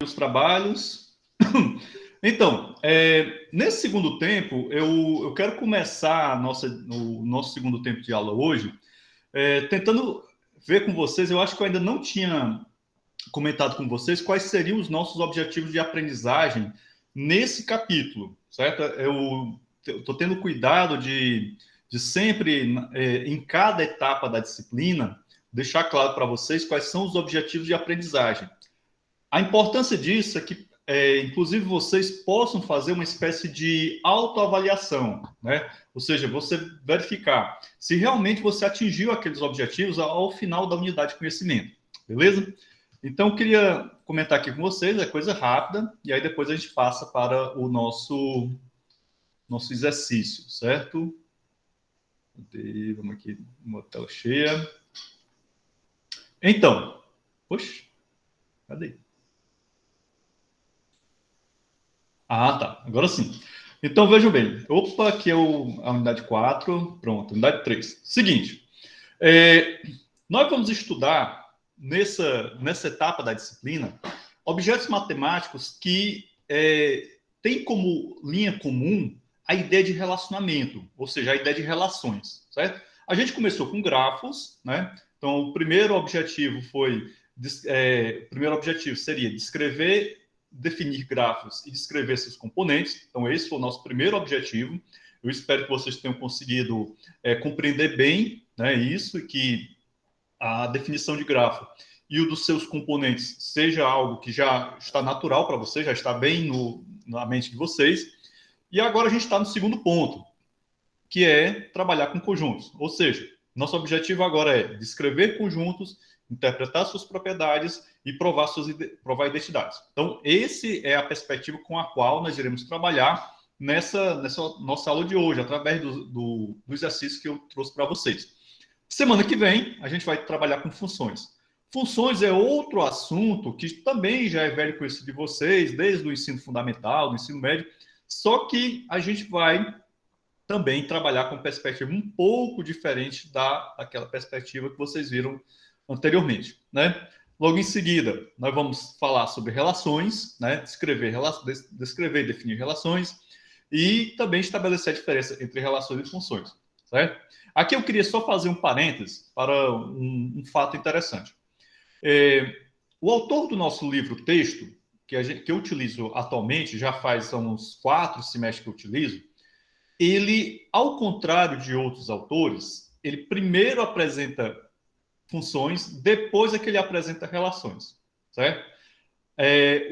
os trabalhos. Então, nesse segundo tempo, eu quero começar o nosso segundo tempo de aula hoje, tentando ver com vocês. Eu acho que eu ainda não tinha comentado com vocês quais seriam os nossos objetivos de aprendizagem nesse capítulo, certo? Eu estou tendo cuidado de sempre, em cada etapa da disciplina, deixar claro para vocês quais são os objetivos de aprendizagem. A importância disso é que, inclusive, vocês possam fazer uma espécie de autoavaliação, né? Ou seja, você verificar se realmente você atingiu aqueles objetivos ao final da unidade de conhecimento, beleza? Então, eu queria comentar aqui com vocês, é coisa rápida, e aí depois a gente passa para o nosso exercício, certo? Vamos aqui, uma tela cheia. Então, poxa, cadê? Ah, tá. Agora sim. Então, vejam bem. Opa, aqui é a unidade 4. Pronto, unidade 3. Seguinte, nós vamos estudar nessa etapa da disciplina objetos matemáticos que têm como linha comum a ideia de relacionamento, ou seja, a ideia de relações, certo? A gente começou com grafos, né? Então, o primeiro objetivo seria descrever, definir grafos e descrever seus componentes. Então, esse foi o nosso primeiro objetivo. Eu espero que vocês tenham conseguido compreender bem, né, isso, e que a definição de grafo e o dos seus componentes seja algo que já está natural para vocês, já está bem na mente de vocês. E agora a gente está no segundo ponto, que é trabalhar com conjuntos. Ou seja, nosso objetivo agora é descrever conjuntos, interpretar suas propriedades e provar identidades. Então, esse é a perspectiva com a qual nós iremos trabalhar nessa nossa aula de hoje, através do exercício que eu trouxe para vocês. Semana que vem, a gente vai trabalhar com funções. Funções é outro assunto que também já é velho conhecido de vocês, desde o ensino fundamental, do ensino médio, só que a gente vai também trabalhar com perspectiva um pouco diferente daquela perspectiva que vocês viram anteriormente, né? Logo em seguida, nós vamos falar sobre relações, né? Descrever e definir relações e também estabelecer a diferença entre relações e funções, certo? Aqui eu queria só fazer um parênteses para um fato interessante. O autor do nosso livro-texto, que eu utilizo atualmente, já faz uns 4 semestres que eu utilizo, ele, ao contrário de outros autores, ele primeiro apresenta funções, depois é que ele apresenta relações, certo?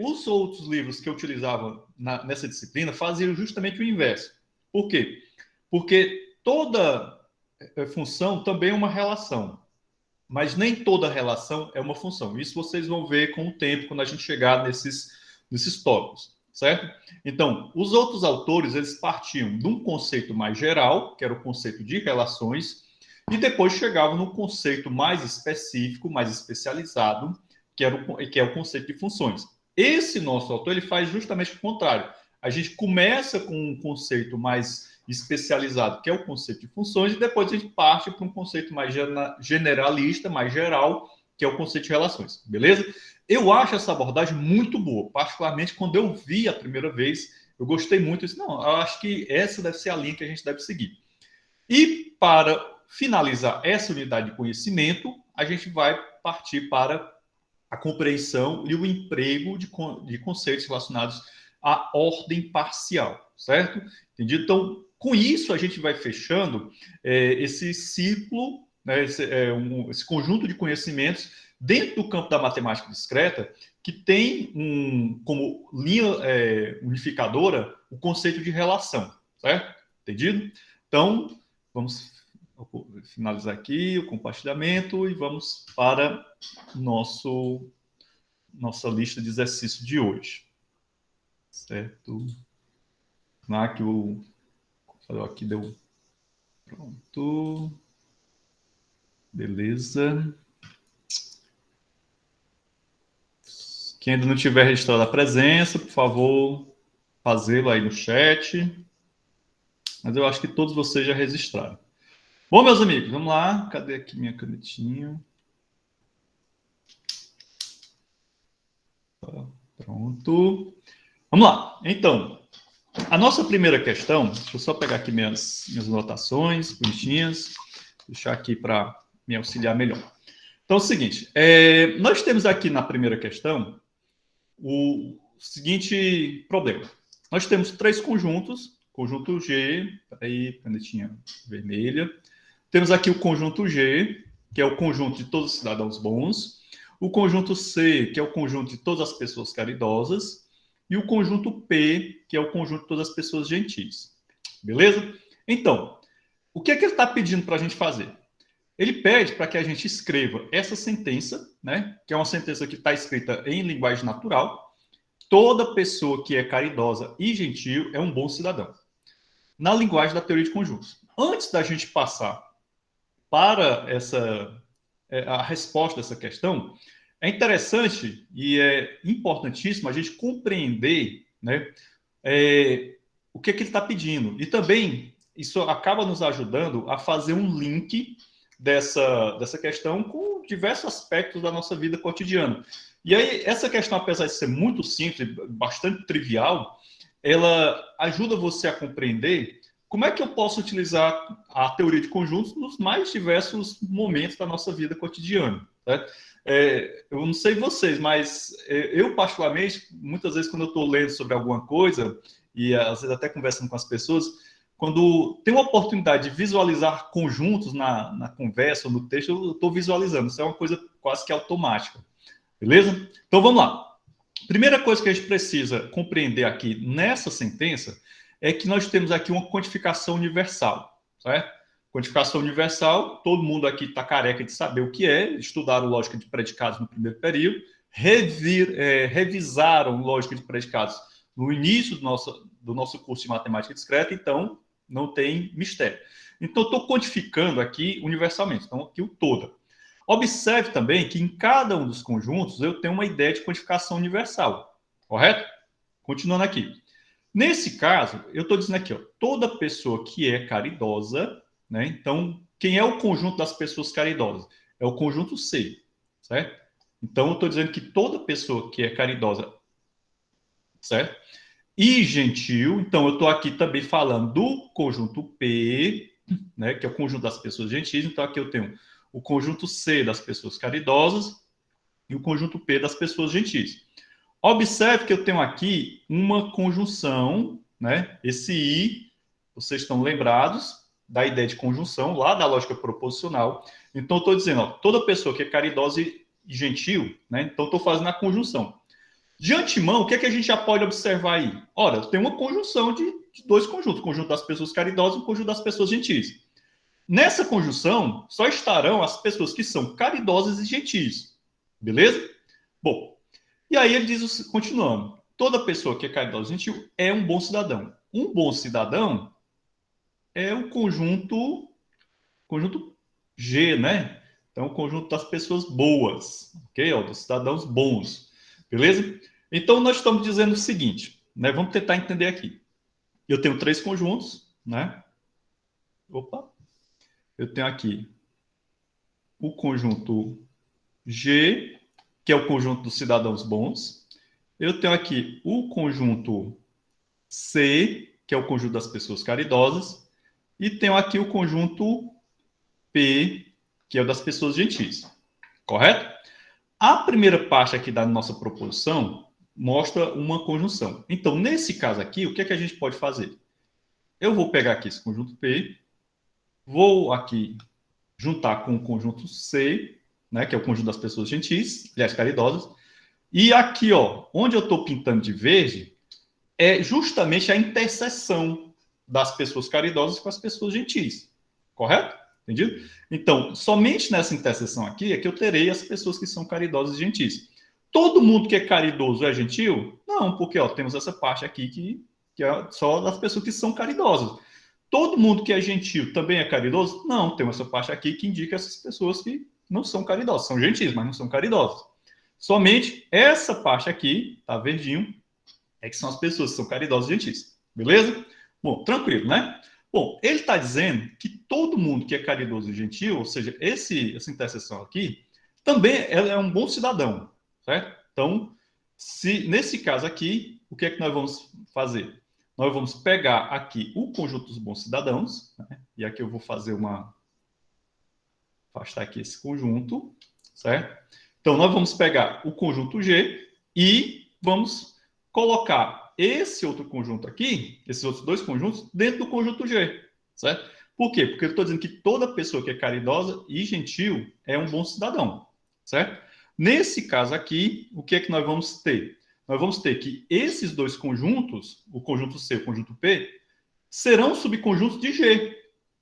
Os outros livros que eu utilizava nessa disciplina faziam justamente o inverso. Por quê? Porque toda função também é uma relação, mas nem toda relação é uma função. Isso vocês vão ver com o tempo, quando a gente chegar nesses tópicos, certo? Então, os outros autores, eles partiam de um conceito mais geral, que era o conceito de relações, e depois chegavam no conceito mais específico, mais especializado, que é o conceito de funções. Esse nosso autor, ele faz justamente o contrário. A gente começa com um conceito mais especializado, que é o conceito de funções, e depois a gente parte para um conceito mais generalista, mais geral, que é o conceito de relações, beleza? Eu acho essa abordagem muito boa, particularmente quando eu vi a primeira vez, eu gostei muito. Eu disse, não, eu acho que essa deve ser a linha que a gente deve seguir. E para finalizar essa unidade de conhecimento, a gente vai partir para a compreensão e o emprego de conceitos relacionados à ordem parcial, certo? Entendido? Então, com isso, a gente vai fechando esse ciclo, né, esse conjunto de conhecimentos dentro do campo da matemática discreta, que tem como linha unificadora o conceito de relação, certo? Entendido? Então, vamos finalizar aqui o compartilhamento e vamos para nossa lista de exercícios de hoje. Certo? Aqui o computador aqui deu. Pronto. Beleza. Quem ainda não tiver registrado a presença, por favor, fazê-lo aí no chat. Mas eu acho que todos vocês já registraram. Bom, meus amigos, vamos lá. Cadê aqui minha canetinha? Pronto. Vamos lá. Então, a nossa primeira questão, deixa eu só pegar aqui minhas anotações bonitinhas, deixar aqui para me auxiliar melhor. Então, é o seguinte, nós temos aqui na primeira questão o seguinte problema. Nós temos três conjuntos, conjunto G, aí, canetinha vermelha. Temos aqui o conjunto G, que é o conjunto de todos os cidadãos bons. O conjunto C, que é o conjunto de todas as pessoas caridosas. E o conjunto P, que é o conjunto de todas as pessoas gentis. Beleza? Então, o que é que ele está pedindo para a gente fazer? Ele pede para que a gente escreva essa sentença, né, que é uma sentença que está escrita em linguagem natural. Toda pessoa que é caridosa e gentil é um bom cidadão. Na linguagem da teoria de conjuntos. Antes da gente passar para a resposta dessa questão, é interessante e é importantíssimo a gente compreender, né, o que ele está pedindo. E também isso acaba nos ajudando a fazer um link dessa questão com diversos aspectos da nossa vida cotidiana. E aí, essa questão, apesar de ser muito simples, bastante trivial, ela ajuda você a compreender como é que eu posso utilizar a teoria de conjuntos nos mais diversos momentos da nossa vida cotidiana. Né? Eu não sei vocês, mas eu, particularmente, muitas vezes quando eu estou lendo sobre alguma coisa, e às vezes até conversando com as pessoas, quando tem uma oportunidade de visualizar conjuntos na conversa ou no texto, eu estou visualizando. Isso é uma coisa quase que automática. Beleza? Então, vamos lá. Primeira coisa que a gente precisa compreender aqui nessa sentença é que nós temos aqui uma quantificação universal. Certo? Quantificação universal, todo mundo aqui está careca de saber o que é, estudaram lógica de predicados no primeiro período, revisaram lógica de predicados no início do nosso curso de matemática discreta, então não tem mistério. Então, estou quantificando aqui universalmente, então aqui o toda. Observe também que em cada um dos conjuntos eu tenho uma ideia de quantificação universal, correto? Continuando aqui. Nesse caso, eu estou dizendo aqui, ó, toda pessoa que é caridosa, né? Então, quem é o conjunto das pessoas caridosas? É o conjunto C, certo? Então, eu estou dizendo que toda pessoa que é caridosa, certo? E gentil, então eu estou aqui também falando do conjunto P, né, que é o conjunto das pessoas gentis. Então aqui eu tenho o conjunto C das pessoas caridosas e o conjunto P das pessoas gentis. Observe que eu tenho aqui uma conjunção, né? Esse I, vocês estão lembrados da ideia de conjunção lá da lógica proposicional. Então eu estou dizendo, ó, toda pessoa que é caridosa e gentil, né? Então estou fazendo a conjunção. De antemão, o que é que a gente já pode observar aí? Ora, tem uma conjunção de dois conjuntos, o conjunto das pessoas caridosas e o conjunto das pessoas gentis. Nessa conjunção, só estarão as pessoas que são caridosas e gentis. Beleza? Bom, e aí ele diz, continuando, toda pessoa que é caridosa e gentil é um bom cidadão. Um bom cidadão é o conjunto G, né? Então, o conjunto das pessoas boas, ok? Ó, dos cidadãos bons. Beleza? Então, nós estamos dizendo o seguinte, né? Vamos tentar entender aqui. Eu tenho três conjuntos, né? Opa! Eu tenho aqui o conjunto G, que é o conjunto dos cidadãos bons. Eu tenho aqui o conjunto C, que é o conjunto das pessoas caridosas. E tenho aqui o conjunto P, que é o das pessoas gentis. Correto? A primeira parte aqui da nossa proposição mostra uma conjunção. Então, nesse caso aqui, o que é que a gente pode fazer? Eu vou pegar aqui esse conjunto P, vou aqui juntar com o conjunto C, né, que é o conjunto das pessoas gentis, aliás, caridosas, e aqui, ó, onde eu estou pintando de verde, é justamente a interseção das pessoas caridosas com as pessoas gentis. Correto? Entendido? Então, somente nessa interseção aqui é que eu terei as pessoas que são caridosas e gentis. Todo mundo que é caridoso é gentil? Não, porque ó, temos essa parte aqui que é só das pessoas que são caridosas. Todo mundo que é gentil também é caridoso? Não, temos essa parte aqui que indica essas pessoas que não são caridosas, são gentis, mas não são caridosas. Somente essa parte aqui, tá verdinho, é que são as pessoas que são caridosas e gentis. Beleza? Bom, tranquilo, né? Bom, ele está dizendo que todo mundo que é caridoso e gentil, ou seja, essa interseção aqui, também ela é um bom cidadão, certo? Então, Nesse caso aqui, o que é que nós vamos fazer? Nós vamos pegar aqui o conjunto dos bons cidadãos, né? E aqui eu vou fazer afastar aqui esse conjunto, certo? Então, nós vamos pegar o conjunto G e vamos colocar esse outro conjunto aqui, esses outros dois conjuntos, dentro do conjunto G, certo? Por quê? Porque eu estou dizendo que toda pessoa que é caridosa e gentil é um bom cidadão, certo? Nesse caso aqui, o que é que nós vamos ter? Nós vamos ter que esses dois conjuntos, o conjunto C e o conjunto P, serão subconjuntos de G,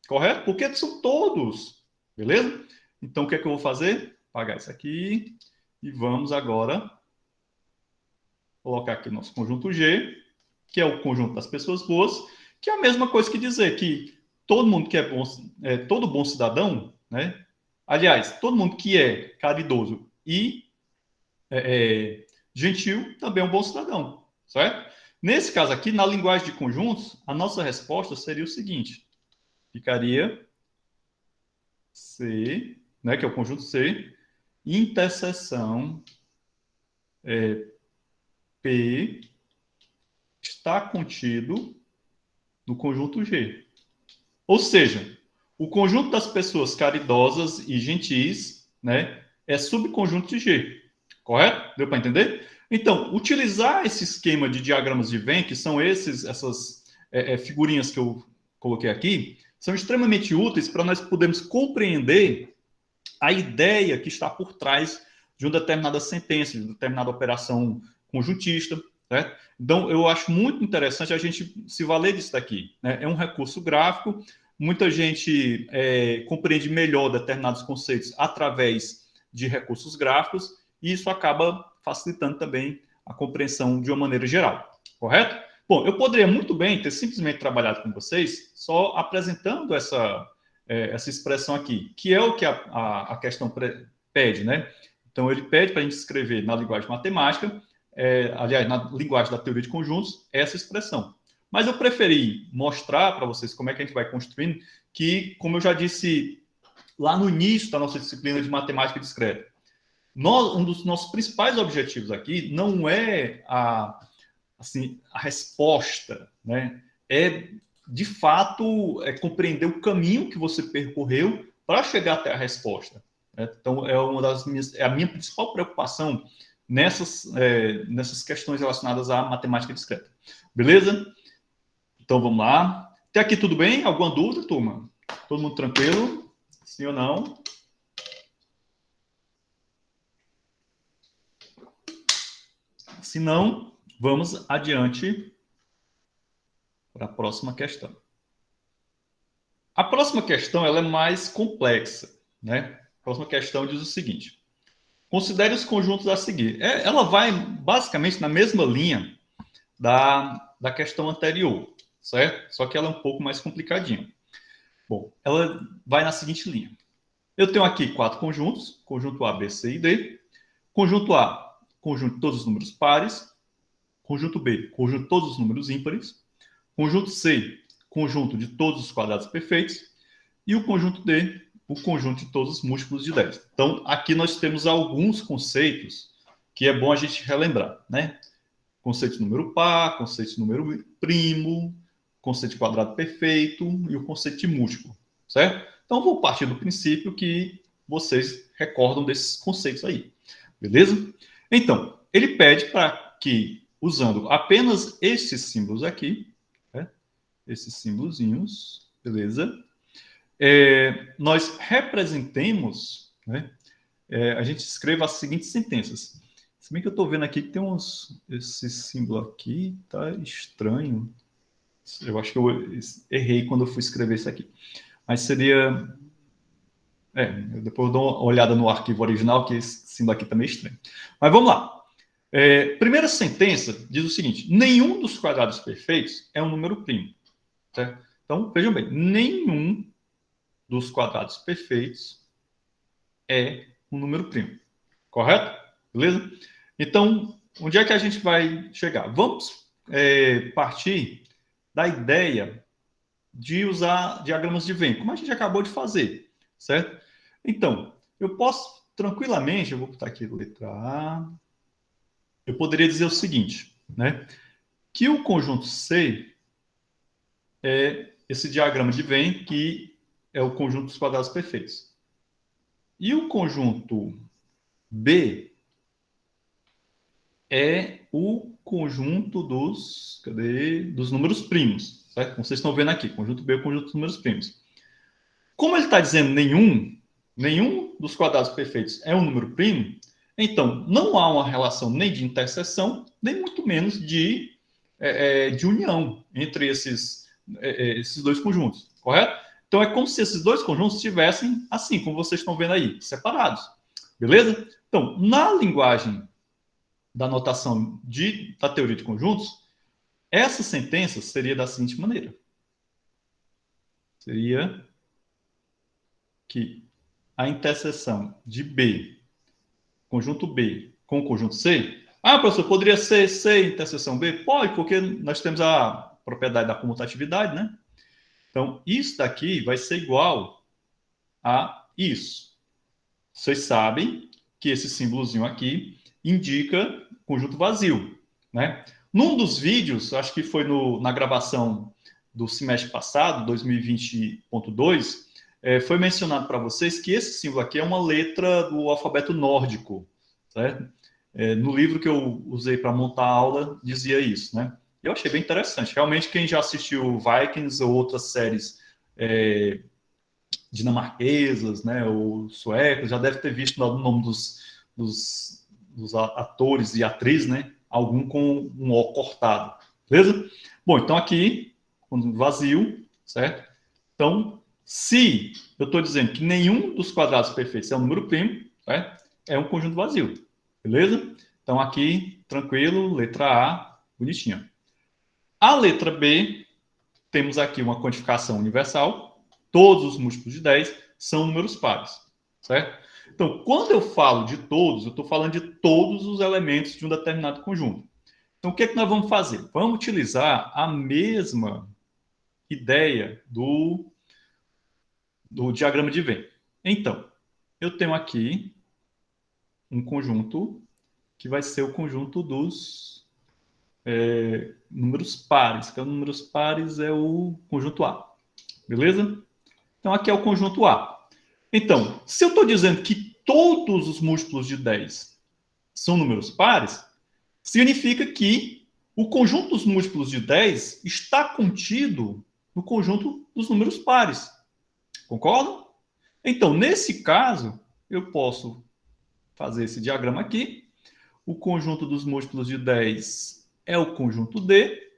correto? Porque são todos, beleza? Então, o que é que eu vou fazer? Apagar isso aqui e vamos agora colocar aqui o nosso conjunto G, que é o conjunto das pessoas boas, que é a mesma coisa que dizer que todo mundo que é bom, todo bom cidadão, né? Aliás, todo mundo que é caridoso e gentil também é um bom cidadão, certo? Nesse caso aqui, na linguagem de conjuntos, a nossa resposta seria o seguinte: ficaria C, né, que é o conjunto C, interseção P está contido no conjunto G. Ou seja, o conjunto das pessoas caridosas e gentis, né, é subconjunto de G. Correto? Deu para entender? Então, utilizar esse esquema de diagramas de Venn, que são essas figurinhas que eu coloquei aqui, são extremamente úteis para nós podermos compreender a ideia que está por trás de uma determinada sentença, de uma determinada operação conjuntista. Certo? Então, eu acho muito interessante a gente se valer disso daqui. Né? É um recurso gráfico, muita gente compreende melhor determinados conceitos através de recursos gráficos, e isso acaba facilitando também a compreensão de uma maneira geral, correto? Bom, eu poderia muito bem ter simplesmente trabalhado com vocês só apresentando essa expressão aqui, que é o que a questão pede, né? Então, ele pede para a gente escrever na linguagem matemática, aliás, na linguagem da teoria de conjuntos, essa expressão. Mas eu preferi mostrar para vocês como é que a gente vai construindo, que, como eu já disse lá no início da nossa disciplina de matemática discreta, um dos nossos principais objetivos aqui não é a resposta, né? É, de fato, compreender o caminho que você percorreu para chegar até a resposta. Né? Então, é a minha principal preocupação nessas questões relacionadas à matemática discreta. Beleza? Então, vamos lá. Até aqui tudo bem? Alguma dúvida, turma? Todo mundo tranquilo? Sim ou não? Se não, vamos adiante para a próxima questão. A próxima questão ela é mais complexa. Né? A próxima questão diz o seguinte: considere os conjuntos a seguir. Ela vai basicamente na mesma linha da questão anterior, certo? Só que ela é um pouco mais complicadinha. Bom, ela vai na seguinte linha. Eu tenho aqui 4 conjuntos: conjunto A, B, C e D. Conjunto A, conjunto de todos os números pares. Conjunto B, conjunto de todos os números ímpares. Conjunto C, conjunto de todos os quadrados perfeitos. E o conjunto D, o conjunto de todos os múltiplos de 10. Então, aqui nós temos alguns conceitos que é bom a gente relembrar, né? Conceito de número par, conceito de número primo, conceito de quadrado perfeito e o conceito de múltiplo, certo? Então, vou partir do princípio que vocês recordam desses conceitos aí, beleza? Então, ele pede para que, usando apenas esses símbolos aqui, né? Esses símbolozinhos, beleza? Nós representemos, né? A gente escreva as seguintes sentenças. Se bem que eu estou vendo aqui que tem esse símbolo aqui, tá estranho. Eu acho que eu errei quando eu fui escrever isso aqui. Mas seria... depois eu dou uma olhada no arquivo original, que esse símbolo aqui está meio estranho. Mas vamos lá. Primeira sentença diz o seguinte: nenhum dos quadrados perfeitos é um número primo. Certo? Então, vejam bem, nenhum dos quadrados perfeitos é um número primo. Correto? Beleza? Então, onde é que a gente vai chegar? Vamos partir da ideia de usar diagramas de Venn, como a gente acabou de fazer, certo? Então, eu posso tranquilamente, eu vou botar aqui letra A, eu poderia dizer o seguinte, né? Que o conjunto C é esse diagrama de Venn, que é o conjunto dos quadrados perfeitos. E o conjunto B é o conjunto dos números primos, certo? Como vocês estão vendo aqui, conjunto B é o conjunto dos números primos. Como ele está dizendo nenhum dos quadrados perfeitos é um número primo, então não há uma relação nem de interseção, nem muito menos de união entre esses dois conjuntos, correto? Então é como se esses dois conjuntos estivessem assim, como vocês estão vendo aí, separados, beleza? Então, na linguagem da notação da teoria de conjuntos, essa sentença seria da seguinte maneira. Seria que a interseção de B, conjunto B, com o conjunto C... Ah, professor, poderia ser C interseção B? Pode, porque nós temos a propriedade da comutatividade, né? Então, isso daqui vai ser igual a isso. Vocês sabem que esse símbolozinho aqui indica conjunto vazio, né? Num dos vídeos, acho que foi na gravação do semestre passado, 2020.2, foi mencionado para vocês que esse símbolo aqui é uma letra do alfabeto nórdico, certo? No livro que eu usei para montar a aula, dizia isso, né? Eu achei bem interessante. Realmente, quem já assistiu Vikings ou outras séries dinamarquesas, né, ou suecas, já deve ter visto no nome dos atores e atrizes, né, algum com um O cortado, beleza? Bom, então aqui, vazio, certo? Então, se eu estou dizendo que nenhum dos quadrados perfeitos é um número primo, certo? É um conjunto vazio, beleza? Então aqui, tranquilo, letra A, bonitinha. A letra B, temos aqui uma quantificação universal, todos os múltiplos de 10 são números pares, certo? Então, quando eu falo de todos, eu estou falando de todos os elementos de um determinado conjunto. Então, o que é que nós vamos fazer? Vamos utilizar a mesma ideia do diagrama de Venn. Então, eu tenho aqui um conjunto que vai ser o conjunto dos números pares, que é o números pares é o conjunto A, beleza? Então, aqui é o conjunto A. Então, se eu estou dizendo que todos os múltiplos de 10 são números pares, significa que o conjunto dos múltiplos de 10 está contido no conjunto dos números pares. Concordam? Então, nesse caso, eu posso fazer esse diagrama aqui. O conjunto dos múltiplos de 10 é o conjunto D.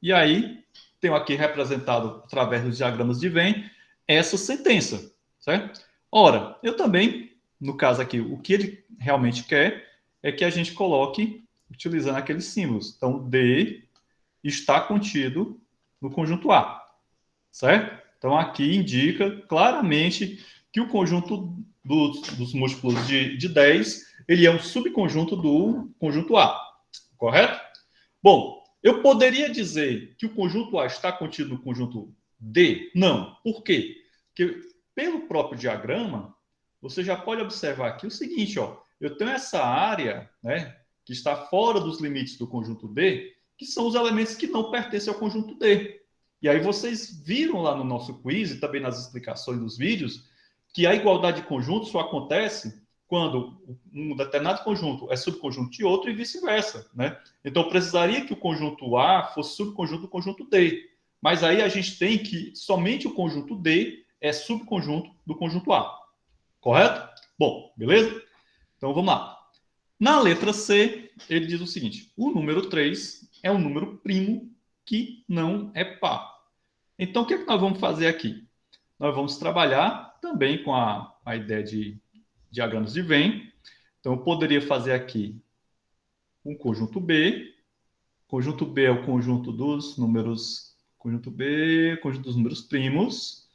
E aí, tenho aqui representado, através dos diagramas de Venn, essa sentença, certo? Ora, eu também, no caso aqui, o que ele realmente quer é que a gente coloque, utilizando aqueles símbolos. Então, D está contido no conjunto A, certo? Então, aqui indica claramente que o conjunto dos múltiplos de 10, ele é um subconjunto do conjunto A, correto? Bom, eu poderia dizer que o conjunto A está contido no conjunto D? Não. Por quê? Porque pelo próprio diagrama, você já pode observar aqui o seguinte, ó, eu tenho essa área, né, que está fora dos limites do conjunto D, que são os elementos que não pertencem ao conjunto D. E aí vocês viram lá no nosso quiz e também nas explicações dos vídeos que a igualdade de conjuntos só acontece quando um determinado conjunto é subconjunto de outro e vice-versa, né? Então, precisaria que o conjunto A fosse subconjunto do conjunto D. Mas aí a gente tem que somente o conjunto D é subconjunto do conjunto A. Correto? Bom, beleza? Então, vamos lá. Na letra C, ele diz o seguinte: o número 3 é um número primo que não é par. Então, o que é que nós vamos fazer aqui? Nós vamos trabalhar também com a ideia de diagramas de Venn. Então, eu poderia fazer aqui um conjunto B. Conjunto B é o conjunto dos números. Conjunto B, conjunto dos números primos.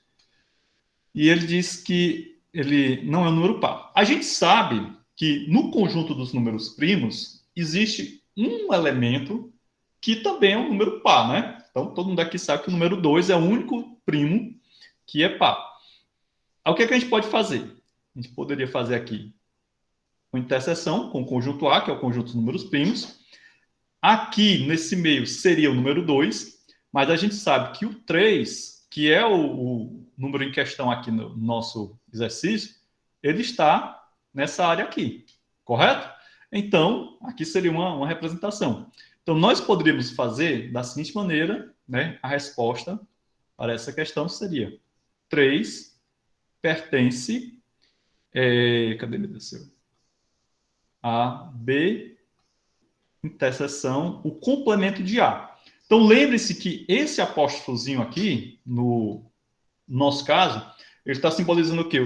E ele diz que ele não é um número par. A gente sabe que no conjunto dos números primos existe um elemento que também é um número par, né? Então, todo mundo aqui sabe que o número 2 é o único primo que é par. Aí, o que é que a gente pode fazer? A gente poderia fazer aqui uma interseção com o conjunto A, que é o conjunto dos números primos. Aqui, nesse meio, seria o número 2, mas a gente sabe que o 3, que é o número em questão aqui no nosso exercício, ele está nessa área aqui, correto? Então, aqui seria uma representação. Então, nós poderíamos fazer da seguinte maneira, né? A resposta para essa questão seria 3 pertence... cadê meu Deus? A, B, interseção, o complemento de A. Então, lembre-se que esse apóstrofozinho aqui, no nosso caso, ele está simbolizando o quê?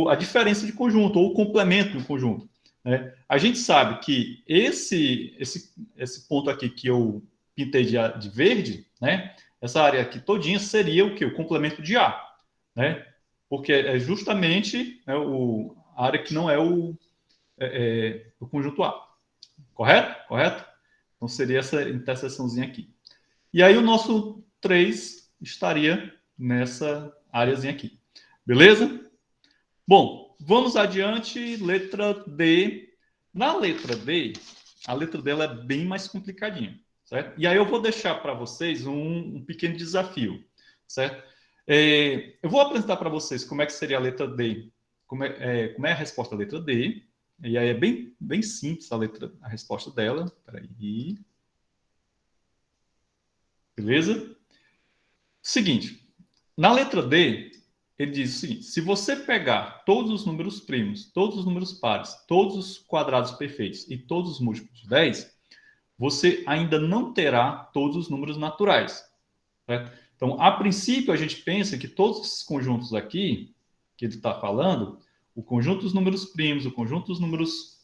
A diferença de conjunto, ou o complemento do conjunto. Né? A gente sabe que esse ponto aqui que eu pintei de verde, né? Essa área aqui todinha seria o quê? O complemento de A. Né? Porque é justamente, né, a área que não é o conjunto A. Correto? Correto? Então, seria essa interseçãozinha aqui. E aí, o nosso 3 estaria nessa áreazinha aqui. Beleza? Bom, vamos adiante. Letra D. Na letra D, a letra D ela é bem mais complicadinha. Certo? E aí, eu vou deixar para vocês um pequeno desafio. Certo? Eu vou apresentar para vocês como é que seria a letra D. Como é a resposta da letra D. E aí é bem simples a resposta dela. Peraí. Beleza? Seguinte, na letra D, ele diz o seguinte: se você pegar todos os números primos, todos os números pares, todos os quadrados perfeitos e todos os múltiplos de 10, você ainda não terá todos os números naturais. Certo? Então, a princípio, a gente pensa que todos esses conjuntos aqui, que ele está falando, o conjunto dos números primos, o conjunto dos números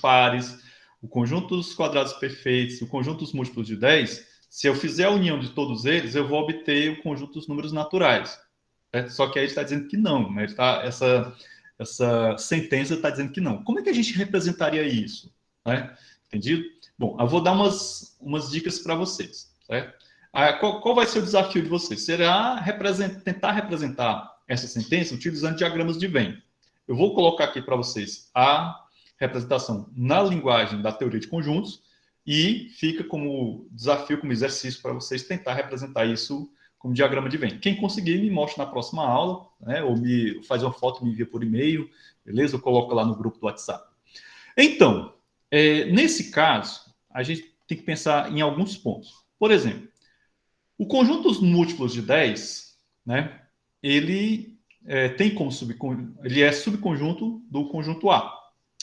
pares, o conjunto dos quadrados perfeitos, o conjunto dos múltiplos de 10, se eu fizer a união de todos eles, eu vou obter o conjunto dos números naturais. Certo? Só que aí ele está dizendo que não. Né? Essa sentença está dizendo que não. Como é que a gente representaria isso? Né? Entendido? Bom, eu vou dar umas dicas para vocês. Certo? Qual vai ser o desafio de vocês? Será tentar representar essa sentença utilizando diagramas de Venn. Eu vou colocar aqui para vocês a representação na linguagem da teoria de conjuntos e fica como desafio, como exercício para vocês tentar representar isso como diagrama de Venn. Quem conseguir, me mostra na próxima aula, né? Ou me faz uma foto, me envia por e-mail, beleza? Eu coloco lá no grupo do WhatsApp. Então, nesse caso, a gente tem que pensar em alguns pontos. Por exemplo, o conjunto dos múltiplos de 10, né? Ele tem como ele é subconjunto do conjunto A,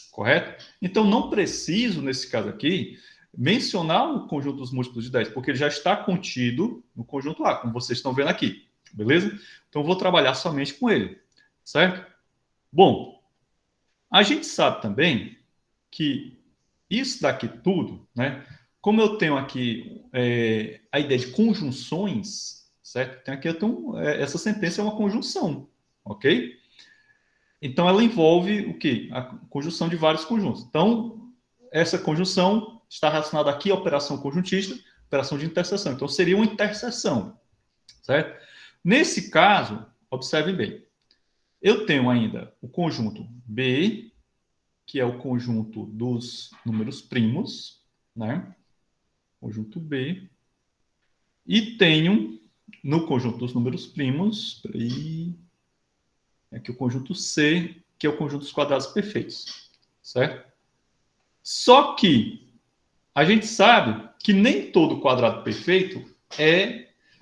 correto? Então, não preciso, nesse caso aqui, mencionar o conjunto dos múltiplos de 10, porque ele já está contido no conjunto A, como vocês estão vendo aqui, beleza? Então, eu vou trabalhar somente com ele, certo? Bom, a gente sabe também que isso daqui tudo, né? Como eu tenho aqui a ideia de conjunções, certo? Tem aqui, essa sentença é uma conjunção, ok? Então, ela envolve o quê? A conjunção de vários conjuntos. Então, essa conjunção está relacionada aqui à operação conjuntista, operação de interseção. Então, seria uma interseção, certo? Nesse caso, observem bem, eu tenho ainda o conjunto B, que é o conjunto dos números primos, né? Conjunto B. E tenho, no conjunto dos números primos, aqui o conjunto C, que é o conjunto dos quadrados perfeitos, certo? Só que a gente sabe que nem todo quadrado perfeito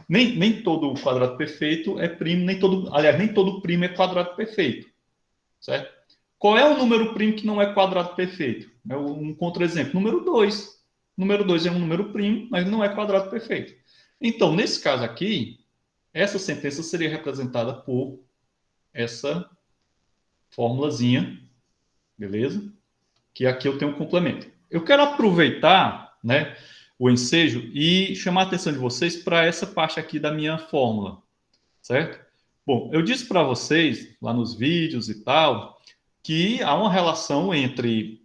nem todo quadrado perfeito é primo, nem todo primo é quadrado perfeito, certo? Qual é o número primo que não é quadrado perfeito? É um contra-exemplo, número 2. Número 2 é um número primo, mas não é quadrado perfeito. Então, nesse caso aqui, essa sentença seria representada por essa formulazinha, beleza? Que aqui eu tenho um complemento. Eu quero aproveitar, né, o ensejo e chamar a atenção de vocês para essa parte aqui da minha fórmula, certo? Bom, eu disse para vocês, lá nos vídeos e tal, que há uma relação entre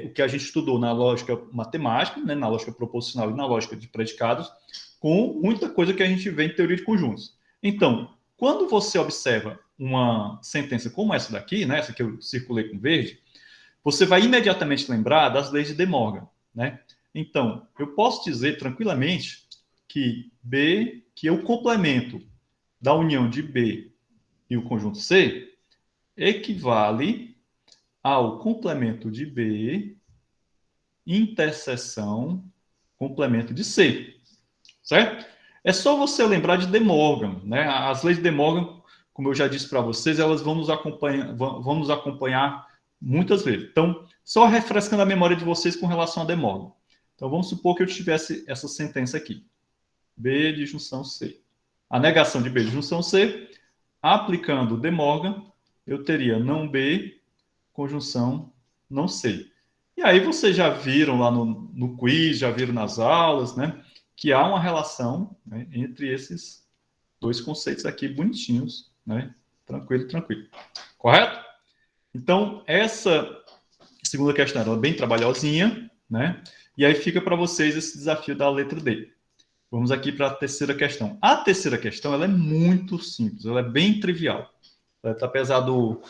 o que a gente estudou na lógica matemática, né, na lógica proposicional e na lógica de predicados, com muita coisa que a gente vê em teoria de conjuntos. Então, quando você observa uma sentença como essa daqui, né, essa que eu circulei com verde, você vai imediatamente lembrar das leis de De Morgan, né? Então, eu posso dizer tranquilamente que que é o complemento da união de B e o conjunto C equivale ao complemento de B interseção complemento de C, certo? É só você lembrar de De Morgan, né? As leis de De Morgan, como eu já disse para vocês, elas vão nos acompanhar muitas vezes. Então, só refrescando a memória de vocês com relação a De Morgan. Então, vamos supor que eu tivesse essa sentença aqui. B de junção C. A negação de B de junção C, aplicando De Morgan, eu teria não B, conjunção não C. E aí vocês já viram lá no quiz, já viram nas aulas, né? Que há uma relação, né, entre esses dois conceitos aqui bonitinhos, né? Tranquilo, tranquilo. Correto? Então, essa segunda questão era bem trabalhosinha, né? E aí fica para vocês esse desafio da letra D. Vamos aqui para a terceira questão. A terceira questão ela é muito simples, ela é bem trivial. Apesar do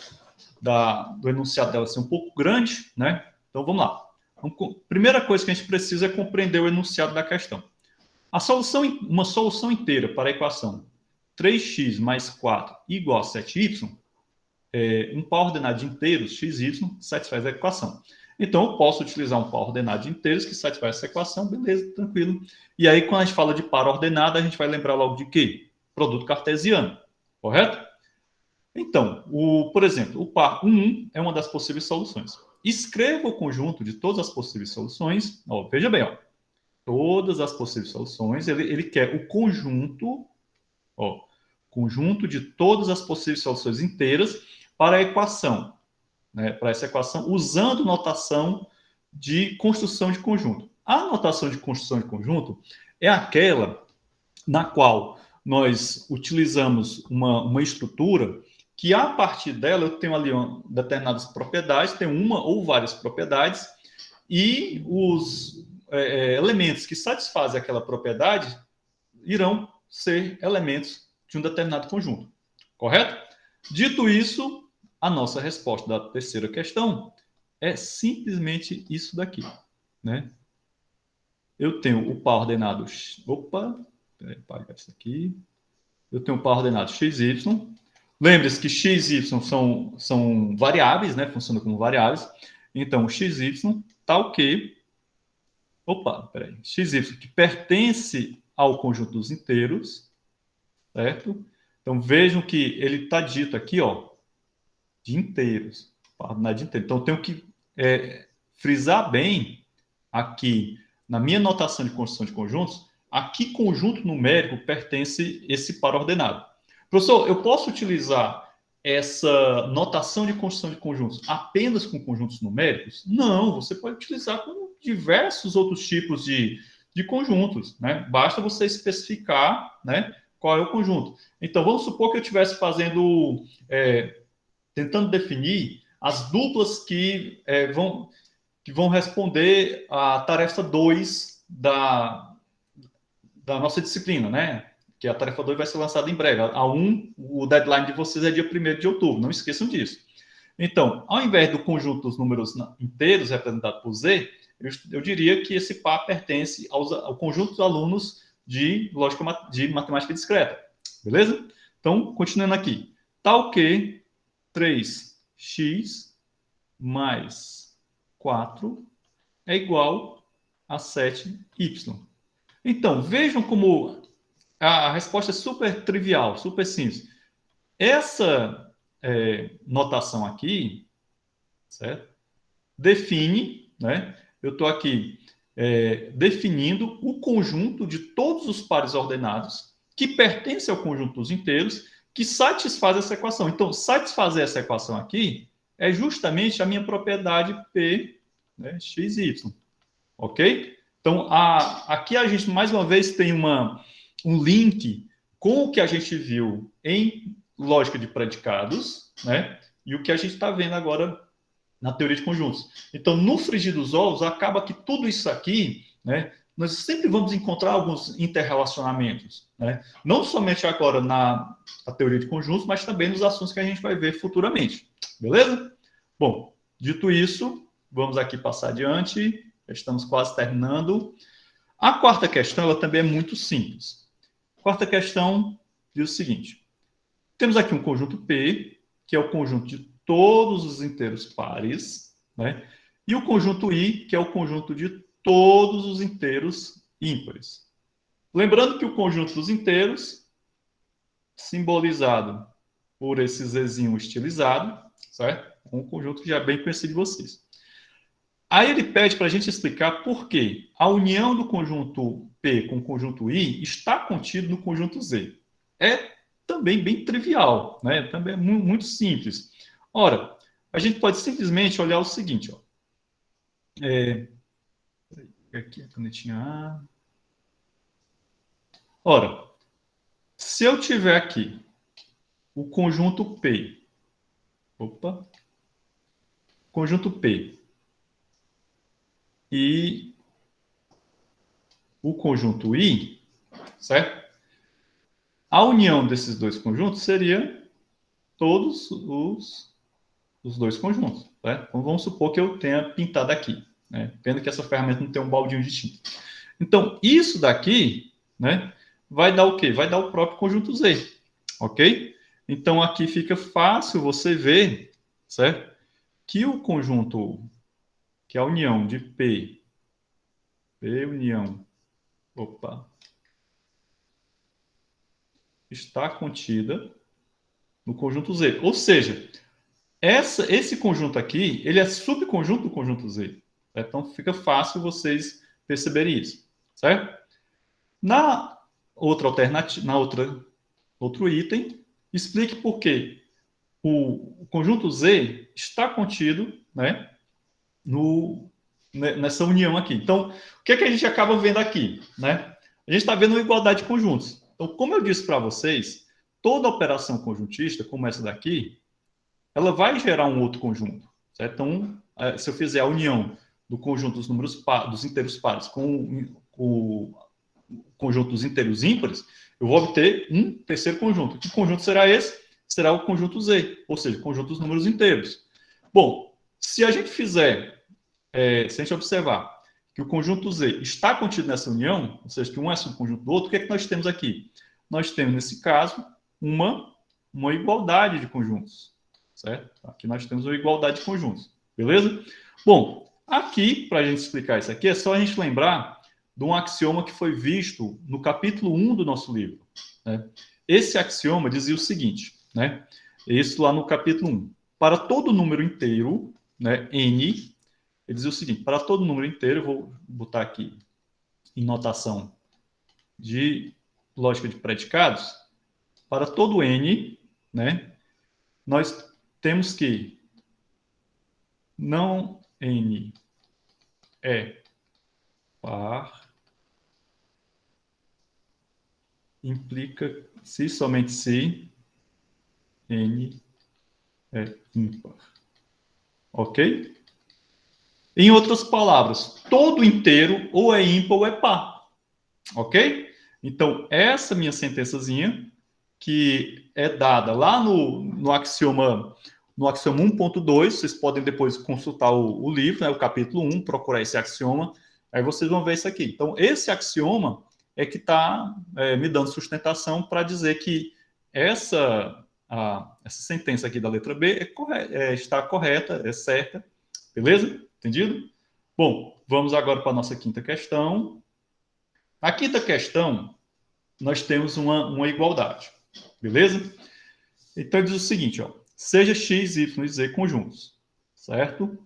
enunciado dela ser um pouco grande, né? Então vamos lá. Primeira coisa que a gente precisa é compreender o enunciado da questão. Uma solução inteira para a equação 3x mais 4 igual a 7y, um par ordenado de inteiros, x e y, satisfaz a equação. Então, eu posso utilizar um par ordenado de inteiros que satisfaz essa equação, beleza, tranquilo. E aí, quando a gente fala de par ordenado, a gente vai lembrar logo de quê? Produto cartesiano, correto? Então, por exemplo, o par 1 é uma das possíveis soluções. Escreva o conjunto de todas as possíveis soluções. Ó, veja bem, ó, todas as possíveis soluções, ele quer o conjunto, ó, conjunto de todas as possíveis soluções inteiras para a equação, né, para essa equação, usando notação de construção de conjunto. A notação de construção de conjunto é aquela na qual nós utilizamos uma estrutura que, a partir dela, eu tenho ali determinadas propriedades, tenho uma ou várias propriedades, e os elementos que satisfazem aquela propriedade irão ser elementos de um determinado conjunto. Correto? Dito isso, a nossa resposta da terceira questão é simplesmente isso daqui, né? Eu tenho o par ordenado... Opa! Peraí, apagar isso aqui. Eu tenho o par ordenado x, y. Lembre-se que x e y são variáveis, né? Funcionam como variáveis. Então, x, y, tal que... Opa, peraí. X, y, que pertence ao conjunto dos inteiros, certo? Então, vejam que ele está dito aqui, ó, de inteiros. Par ordenado de inteiros. Então, eu tenho que frisar bem aqui, na minha notação de construção de conjuntos, a que conjunto numérico pertence esse par ordenado. Professor, eu posso utilizar essa notação de construção de conjuntos apenas com conjuntos numéricos? Não, você pode utilizar com diversos outros tipos de conjuntos, né? Basta você especificar, né, qual é o conjunto. Então, vamos supor que eu estivesse fazendo, tentando definir as duplas que vão responder à tarefa 2 da nossa disciplina, né? Que a tarefa 2 vai ser lançada em breve. A 1, o deadline de vocês é dia 1º de outubro, não esqueçam disso. Então, ao invés do conjunto dos números inteiros representado por Z, eu diria que esse par pertence ao conjunto dos alunos de matemática discreta. Beleza? Então, continuando aqui. Tal que 3x mais 4 é igual a 7y. Então, vejam como a resposta é super trivial, super simples. Essa notação aqui, certo? Define, né? Eu estou aqui definindo o conjunto de todos os pares ordenados que pertencem ao conjunto dos inteiros que satisfaz essa equação. Então, satisfazer essa equação aqui é justamente a minha propriedade P, né, x e y. Ok? Então, aqui a gente, mais uma vez, tem um link com o que a gente viu em lógica de predicados, né? E o que a gente está vendo agora na teoria de conjuntos. Então, no frigir dos ovos, acaba que tudo isso aqui, né, nós sempre vamos encontrar alguns interrelacionamentos, né? Não somente agora na teoria de conjuntos, mas também nos assuntos que a gente vai ver futuramente. Beleza? Bom, dito isso, vamos aqui passar adiante. Já estamos quase terminando. A quarta questão, ela também é muito simples. A quarta questão diz o seguinte. Temos aqui um conjunto P, que é o conjunto de todos os inteiros pares, né? E o conjunto I, que é o conjunto de todos os inteiros ímpares. Lembrando que o conjunto dos inteiros, simbolizado por esse Zzinho estilizado, certo? Um conjunto que já é bem conhecido de vocês. Aí ele pede para a gente explicar por que a união do conjunto P com o conjunto I está contido no conjunto Z. É também bem trivial, né? Também é muito simples. Ora, a gente pode simplesmente olhar o seguinte, ó. Aqui a canetinha A. Ora, se eu tiver aqui o conjunto P, conjunto P e o conjunto I, certo? A união desses dois conjuntos seria todos os dois conjuntos, certo? Então vamos supor que eu tenha pintado aqui, né? Pena que essa ferramenta não tem um baldinho de tinta. Então, isso daqui, né, vai dar o quê? Vai dar o próprio conjunto Z, ok? Então, aqui fica fácil você ver, certo? Que o conjunto, que é a união de P união, está contida no conjunto Z. Ou seja, esse conjunto aqui, ele é subconjunto do conjunto Z. Então, fica fácil vocês perceberem isso, certo? Na outra alternativa, outro item, explique por que o conjunto Z está contido, né, nessa união aqui. Então, o que é que a gente acaba vendo aqui, né? A gente está vendo uma igualdade de conjuntos. Então, como eu disse para vocês, toda operação conjuntista, como essa daqui, ela vai gerar um outro conjunto, certo? Então, se eu fizer a união do conjunto dos números dos inteiros pares com o conjunto dos inteiros ímpares, eu vou obter um terceiro conjunto. Que conjunto será esse? Será o conjunto Z, ou seja, o conjunto dos números inteiros. Bom, se a gente fizer, se a gente observar que o conjunto Z está contido nessa união, ou seja, que um é subconjunto do outro, o que é que nós temos aqui? Nós temos, nesse caso, uma igualdade de conjuntos, certo? Aqui nós temos uma igualdade de conjuntos, beleza? Bom, aqui, para a gente explicar isso aqui, é só a gente lembrar de um axioma que foi visto no capítulo 1 do nosso livro, né? Esse axioma dizia o seguinte, né? Isso lá no capítulo 1. Para todo número inteiro, né, n, ele dizia o seguinte, para todo número inteiro, eu vou botar aqui em notação de lógica de predicados, para todo n, né, nós temos que não n é par, implica se somente se n é ímpar. Ok? Em outras palavras, todo inteiro ou é ímpar ou é par. Ok? Então, essa minha sentençazinha, que é dada lá no axioma 1.2, vocês podem depois consultar o livro, né, o capítulo 1, procurar esse axioma, aí vocês vão ver isso aqui. Então, esse axioma é que está me dando sustentação para dizer que essa sentença aqui da letra B está correta, é certa, beleza? Entendido? Bom, vamos agora para a nossa quinta questão. Na quinta questão, nós temos uma igualdade, beleza? Então, diz o seguinte, ó, seja x, y e z conjuntos, certo?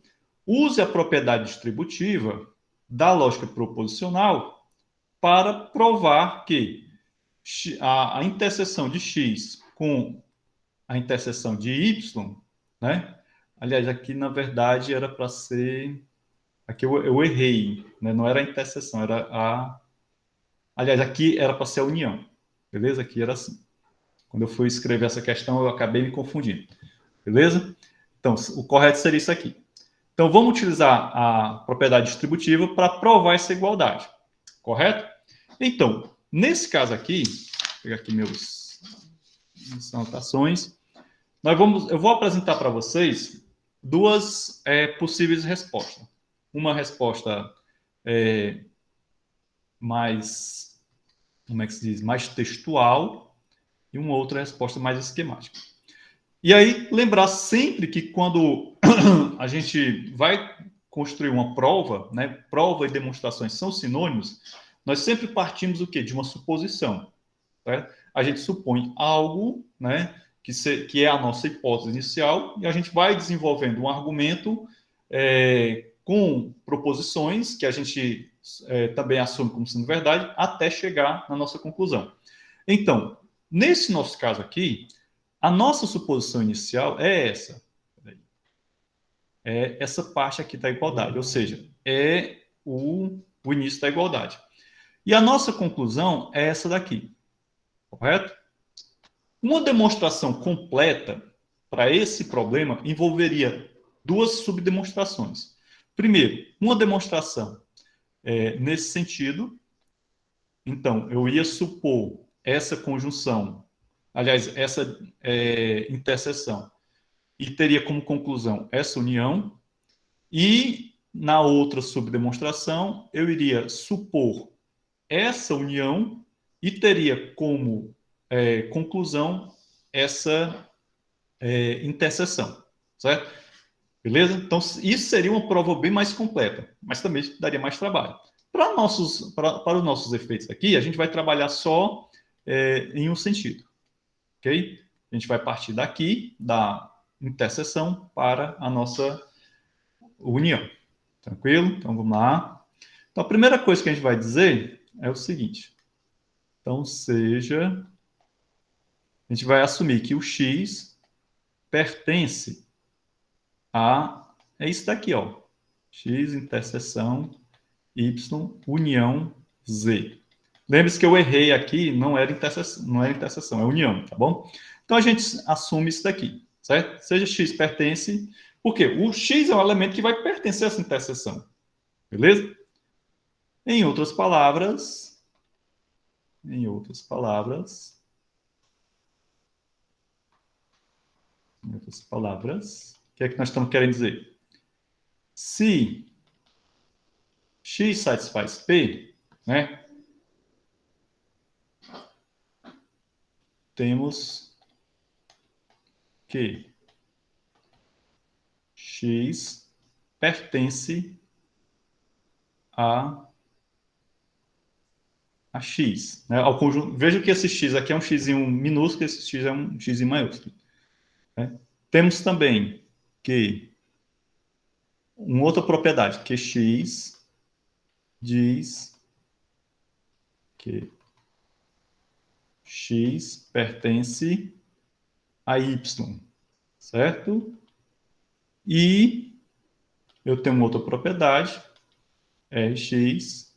Use a propriedade distributiva da lógica proposicional para provar que a interseção de x com a interseção de y, né? Aliás, aqui, na verdade, era para ser... Aqui eu errei, né? Não era a interseção, era a... Aliás, aqui era para ser a união, beleza? Aqui era assim. Quando eu fui escrever essa questão, eu acabei me confundindo, beleza? Então, o correto seria isso aqui. Então, vamos utilizar a propriedade distributiva para provar essa igualdade. correto? Então, nesse caso aqui, vou pegar aqui minhas anotações, eu vou apresentar para vocês duas possíveis respostas. Uma resposta mais, como é que se diz, mais textual e uma outra resposta mais esquemática. E aí, lembrar sempre que quando a gente vai construir uma prova, né, prova e demonstrações são sinônimos, nós sempre partimos o quê? De uma suposição. Certo? A gente supõe algo, né, que é a nossa hipótese inicial, e a gente vai desenvolvendo um argumento com proposições que a gente também assume como sendo verdade, até chegar na nossa conclusão. Então, nesse nosso caso aqui, a nossa suposição inicial é essa. É essa parte aqui da igualdade, ou seja, é o início da igualdade. E a nossa conclusão é essa daqui, correto? Uma demonstração completa para esse problema envolveria duas subdemonstrações. Primeiro, uma demonstração nesse sentido. Então, eu ia supor essa conjunção, aliás, essa interseção, e teria como conclusão essa união. E na outra subdemonstração, eu iria supor essa união e teria como conclusão essa interseção, certo? Beleza? Então, isso seria uma prova bem mais completa, mas também daria mais trabalho. Para os nossos efeitos aqui, a gente vai trabalhar só em um sentido, ok? A gente vai partir daqui, da interseção, para a nossa união. Tranquilo? Então, vamos lá. Então, a primeira coisa que a gente vai dizer é o seguinte. Então, a gente vai assumir que o X pertence é isso daqui, ó. X interseção Y união Z. Lembre-se que eu errei aqui, não era interseção, é união, tá bom? Então a gente assume isso daqui, certo? Seja X pertence, porque o X é um elemento que vai pertencer a essa interseção, beleza? Em outras palavras, o que é que nós estamos querendo dizer? Se X satisfaz P, né? Temos que X pertence a X. Né? Ao conjunto, veja que esse X aqui é um X minúsculo, esse X é um X maiúsculo. Né? Temos também que uma outra propriedade, que X diz que X pertence a Y, certo? E eu tenho uma outra propriedade, Rx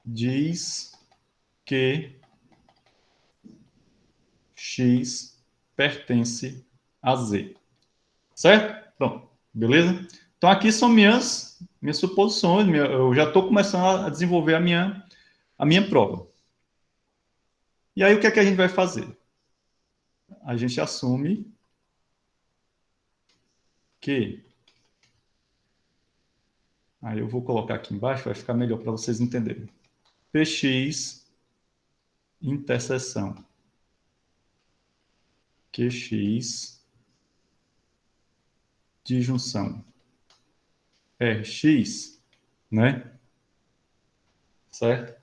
diz que X pertence a Z. Certo? Pronto, beleza? Então aqui são minhas suposições, eu já estou começando a desenvolver a minha prova. E aí o que é que a gente vai fazer? A gente assume que... Aí eu vou colocar aqui embaixo, vai ficar melhor para vocês entenderem. Px interseção Qx disjunção Rx, né? Certo?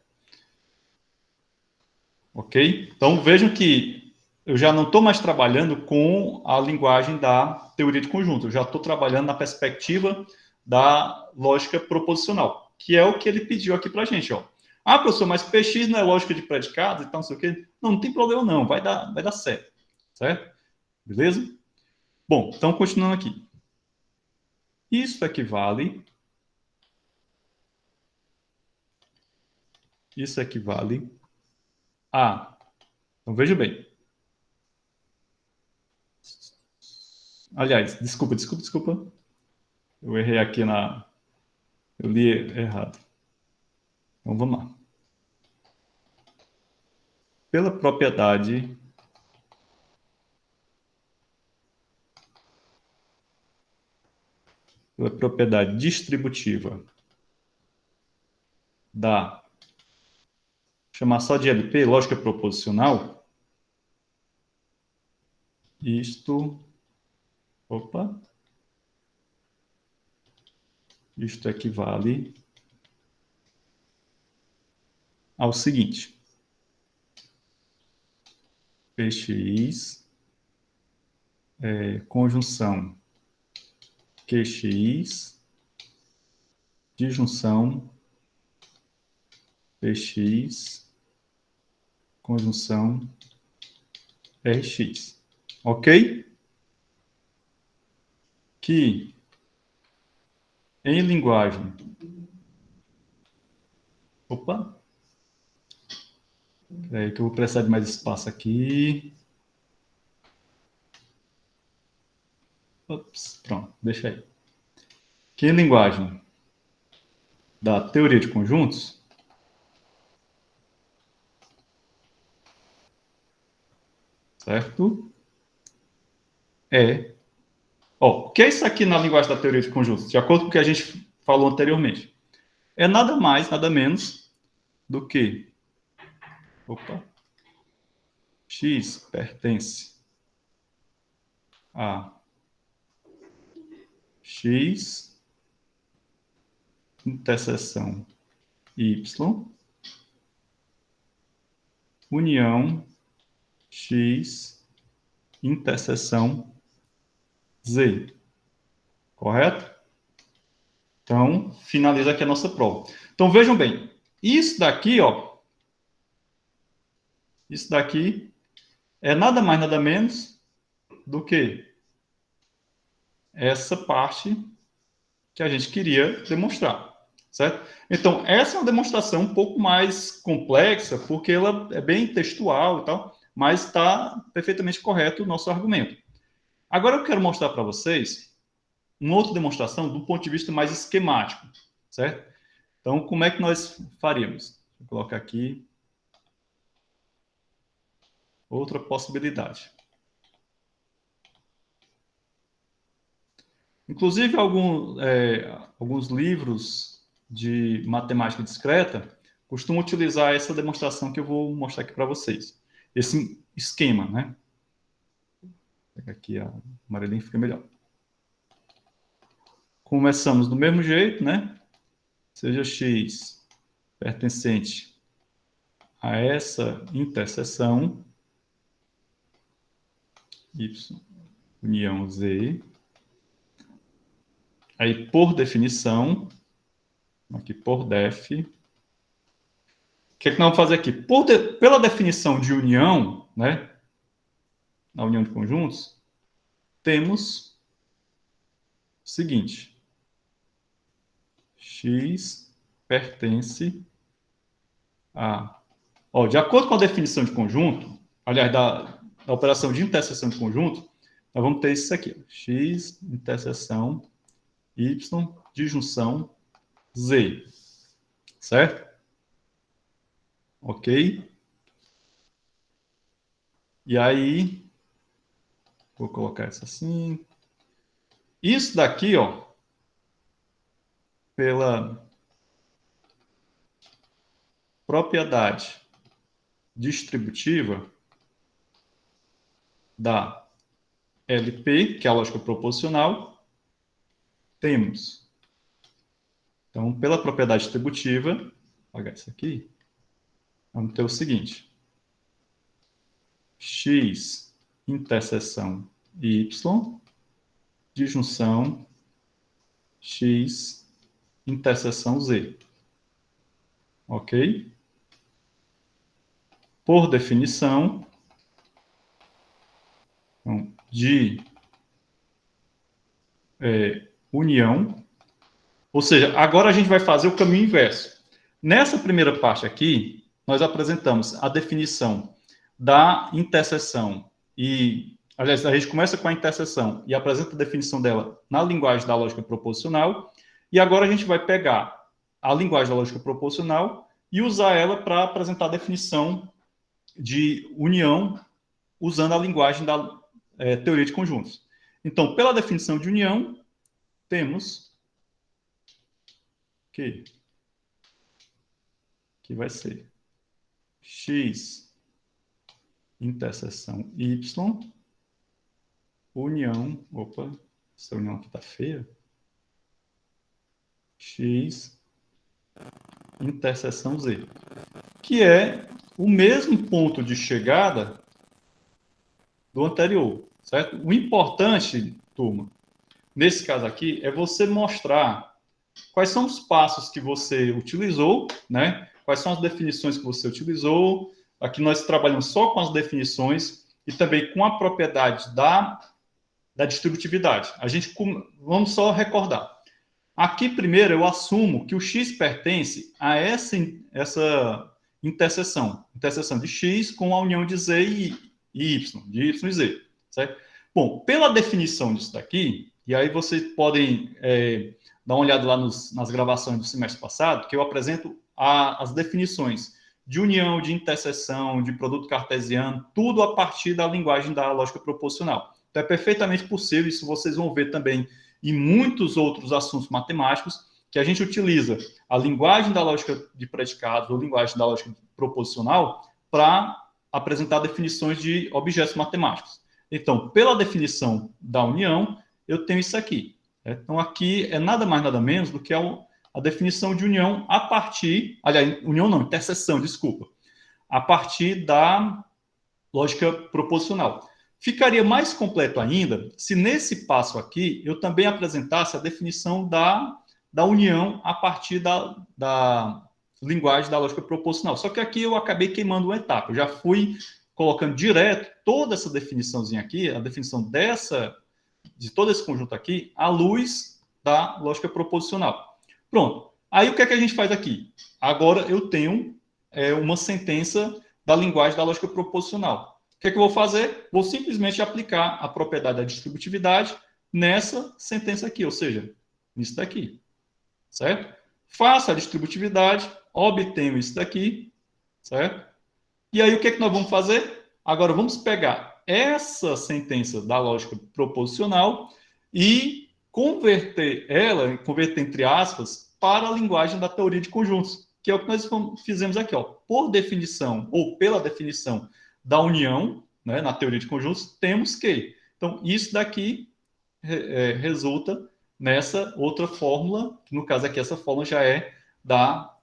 Ok? Então vejam que eu já não estou mais trabalhando com a linguagem da teoria de conjunto, eu já estou trabalhando na perspectiva da lógica proposicional, que é o que ele pediu aqui para a gente, ó. Ah, professor, mas PX não é lógica de predicados e tal, não sei o quê. Não tem problema não, vai dar certo. Certo? Beleza? Bom, então continuando aqui. Isso equivale a... Então veja bem. Aliás, desculpa. Eu errei aqui eu li errado. Então, vamos lá. Pela propriedade distributiva da, chamar só de LP, lógica proposicional, isto equivale ao seguinte: Px conjunção Qx, disjunção Px, conjunção Rx. Ok? Que em linguagem... Peraí que eu vou precisar de mais espaço aqui. Pronto, deixa aí. Que em linguagem da teoria de conjuntos, certo? O que é isso aqui na linguagem da teoria de conjuntos? De acordo com o que a gente falou anteriormente. É nada mais, nada menos do que x pertence a x interseção y união x interseção z. Correto? Então, finaliza aqui a nossa prova. Então, vejam bem. Isso daqui, isso daqui é nada mais, nada menos do que essa parte que a gente queria demonstrar, certo? Então, essa é uma demonstração um pouco mais complexa, porque ela é bem textual e tal, mas está perfeitamente correto o nosso argumento. Agora eu quero mostrar para vocês uma outra demonstração do ponto de vista mais esquemático, certo? Então, como é que nós faríamos? Vou colocar aqui outra possibilidade. Inclusive, alguns livros de matemática discreta costumam utilizar essa demonstração que eu vou mostrar aqui para vocês. Esse esquema, né? Vou pegar aqui a amarelinha, fica melhor. Começamos do mesmo jeito, né? Seja x pertencente a essa interseção, y união z. Aí, por definição, aqui por def, o que é que nós vamos fazer aqui? Pela definição de união, né? Na união de conjuntos, temos o seguinte: x pertence a... de acordo com a definição de conjunto, aliás, da operação de interseção de conjunto, nós vamos ter isso aqui: x interseção y disjunção z. Certo? Ok? E aí, vou colocar isso assim. Isso daqui, pela propriedade distributiva da LP, que é a lógica proposicional, temos. Então, pela propriedade distributiva, vou apagar isso aqui, vamos ter o seguinte: x interseção y disjunção x interseção z. Ok? Por definição, então, de união, ou seja, agora a gente vai fazer o caminho inverso. Nessa primeira parte aqui, nós apresentamos a definição da interseção e, aliás, a gente começa com a interseção e apresenta a definição dela na linguagem da lógica proposicional, e agora a gente vai pegar a linguagem da lógica proposicional e usar ela para apresentar a definição de união usando a linguagem da teoria de conjuntos. Então, pela definição de união, temos que vai ser x interseção y, união, opa, essa união aqui está feia, x interseção z, que é o mesmo ponto de chegada do anterior, certo? O importante, turma, nesse caso aqui, é você mostrar quais são os passos que você utilizou, né? Quais são as definições que você utilizou. Aqui nós trabalhamos só com as definições e também com a propriedade da distributividade. Vamos só recordar. Aqui, primeiro, eu assumo que o x pertence a essa interseção de x com a união de z e y, de y e z, certo? Bom, pela definição disso daqui, e aí vocês podem dar uma olhada lá nas gravações do semestre passado, que eu apresento as definições de união, de interseção, de produto cartesiano, tudo a partir da linguagem da lógica proposicional. Então, é perfeitamente possível, isso vocês vão ver também em muitos outros assuntos matemáticos, que a gente utiliza a linguagem da lógica de predicados ou linguagem da lógica proposicional para apresentar definições de objetos matemáticos. Então, pela definição da união, eu tenho isso aqui. Então, aqui é nada mais, nada menos do que a definição de união a partir... Aliás, união não, interseção, desculpa. A partir da lógica proposicional. Ficaria mais completo ainda se nesse passo aqui eu também apresentasse a definição da união a partir da linguagem da lógica proposicional. Só que aqui eu acabei queimando uma etapa. Eu já fui colocando direto toda essa definiçãozinha aqui, a definição de todo esse conjunto aqui, à luz da lógica proposicional. Pronto. Aí o que é que a gente faz aqui? Agora eu tenho uma sentença da linguagem da lógica proposicional. O que é que eu vou fazer? Vou simplesmente aplicar a propriedade da distributividade nessa sentença aqui, ou seja, nisso daqui. Certo? Faço a distributividade, obtenho isso daqui, certo? E aí o que é que nós vamos fazer? Agora vamos pegar essa sentença da lógica proposicional e converter entre aspas, para a linguagem da teoria de conjuntos, que é o que nós fizemos aqui, ó. Por definição, ou pela definição da união, né, na teoria de conjuntos, temos que. Então, isso daqui resulta nessa outra fórmula, que no caso aqui essa fórmula já é da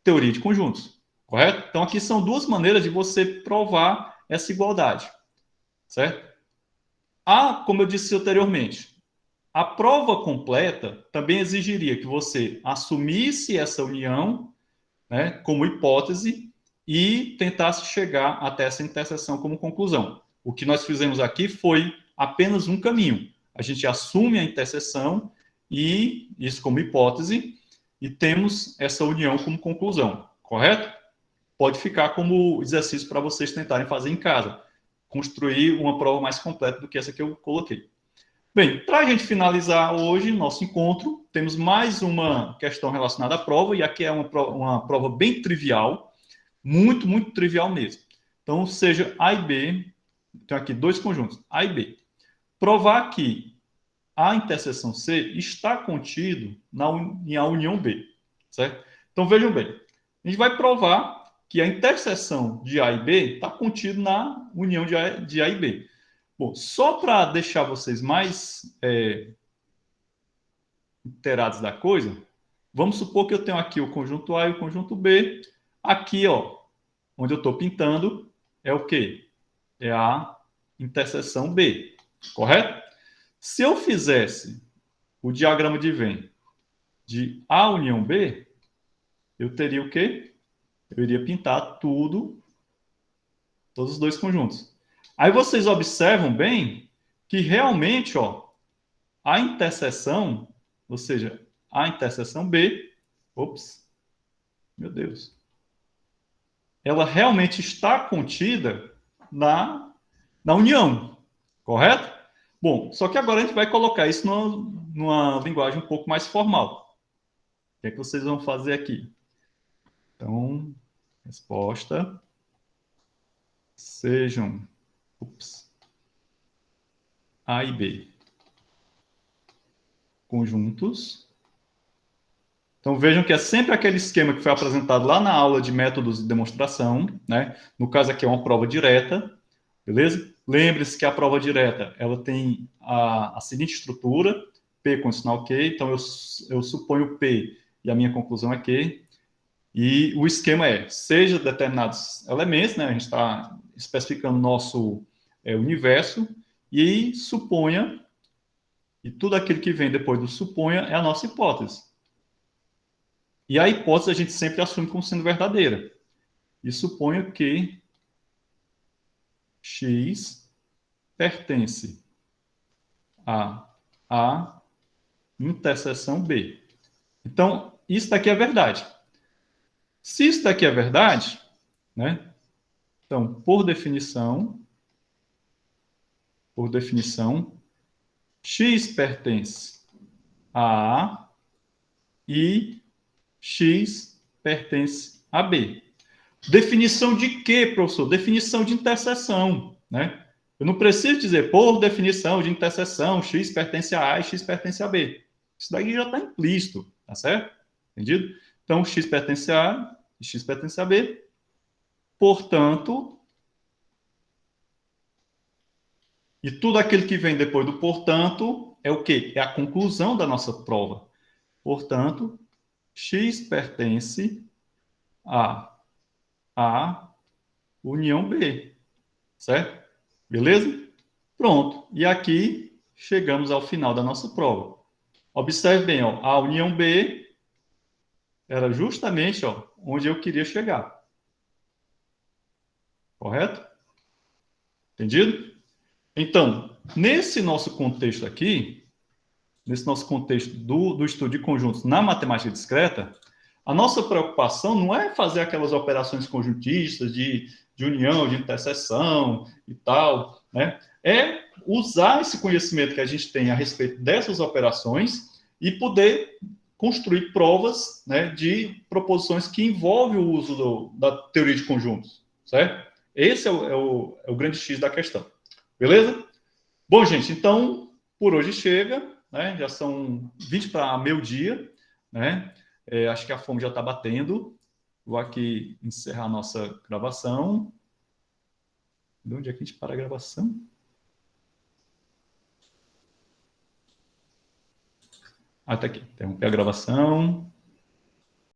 teoria de conjuntos, correto? Então, aqui são duas maneiras de você provar essa igualdade, certo? Como eu disse anteriormente, a prova completa também exigiria que você assumisse essa união, né, como hipótese e tentasse chegar até essa interseção como conclusão. O que nós fizemos aqui foi apenas um caminho. A gente assume a interseção e isso como hipótese e temos essa união como conclusão, correto? Pode ficar como exercício para vocês tentarem fazer em casa, construir uma prova mais completa do que essa que eu coloquei. Bem, para a gente finalizar hoje nosso encontro, temos mais uma questão relacionada à prova, e aqui é uma prova bem trivial, muito, muito trivial mesmo. Então, seja A e B, tem aqui dois conjuntos, A e B. Provar que a interseção C está contido na união B, certo? Então, vejam bem, a gente vai provar que a interseção de A e B está contida na união de A e B. Bom, só para deixar vocês mais inteirados da coisa, vamos supor que eu tenho aqui o conjunto A e o conjunto B. Aqui, ó, onde eu estou pintando, é o quê? É a interseção B, correto? Se eu fizesse o diagrama de Venn de A união B, eu teria o quê? Eu iria pintar todos os dois conjuntos. Aí vocês observam bem que realmente, ó, a interseção, ou seja, a interseção B, ops, meu Deus, ela realmente está contida na união, correto? Bom, só que agora a gente vai colocar isso numa linguagem um pouco mais formal. O que é que vocês vão fazer aqui? Então, resposta sejam A e B conjuntos. Então, vejam que é sempre aquele esquema que foi apresentado lá na aula de métodos de demonstração, né? No caso aqui é uma prova direta, beleza? Lembre-se que a prova direta, ela tem a seguinte estrutura, P com sinal Q, então eu suponho P e a minha conclusão é Q, e o esquema é, seja determinados elementos, né? A gente está especificando nosso universo, e suponha, e tudo aquilo que vem depois do suponha é a nossa hipótese. E a hipótese a gente sempre assume como sendo verdadeira. E suponha que X pertence a A interseção B. Então, isso daqui é verdade. Se isso daqui é verdade, né? Então, por definição, X pertence a A e X pertence a B. Definição de quê, professor? Definição de interseção, né? Eu não preciso dizer, por definição de interseção, X pertence a A e X pertence a B. Isso daí já está implícito, tá certo? Entendido? Então, X pertence a A e X pertence a B. Portanto, e tudo aquilo que vem depois do portanto é o quê? É a conclusão da nossa prova. Portanto, X pertence a A união B, certo? Beleza? Pronto. E aqui chegamos ao final da nossa prova. Observe bem, ó, a união B era justamente, ó, onde eu queria chegar. Correto? Entendido? Então, nesse nosso contexto aqui, nesse nosso contexto do estudo de conjuntos na matemática discreta, a nossa preocupação não é fazer aquelas operações conjuntistas de união, de interseção e tal, né? É usar esse conhecimento que a gente tem a respeito dessas operações e poder construir provas, né, de proposições que envolvem o uso da teoria de conjuntos, certo? Esse é o grande X da questão. Beleza? Bom, gente, então, por hoje chega, né? Já são 20 para meio-dia, né? Acho que a fome já está batendo. Vou aqui encerrar a nossa gravação. De onde é que a gente para a gravação? Ah, tá aqui. Interromper a gravação.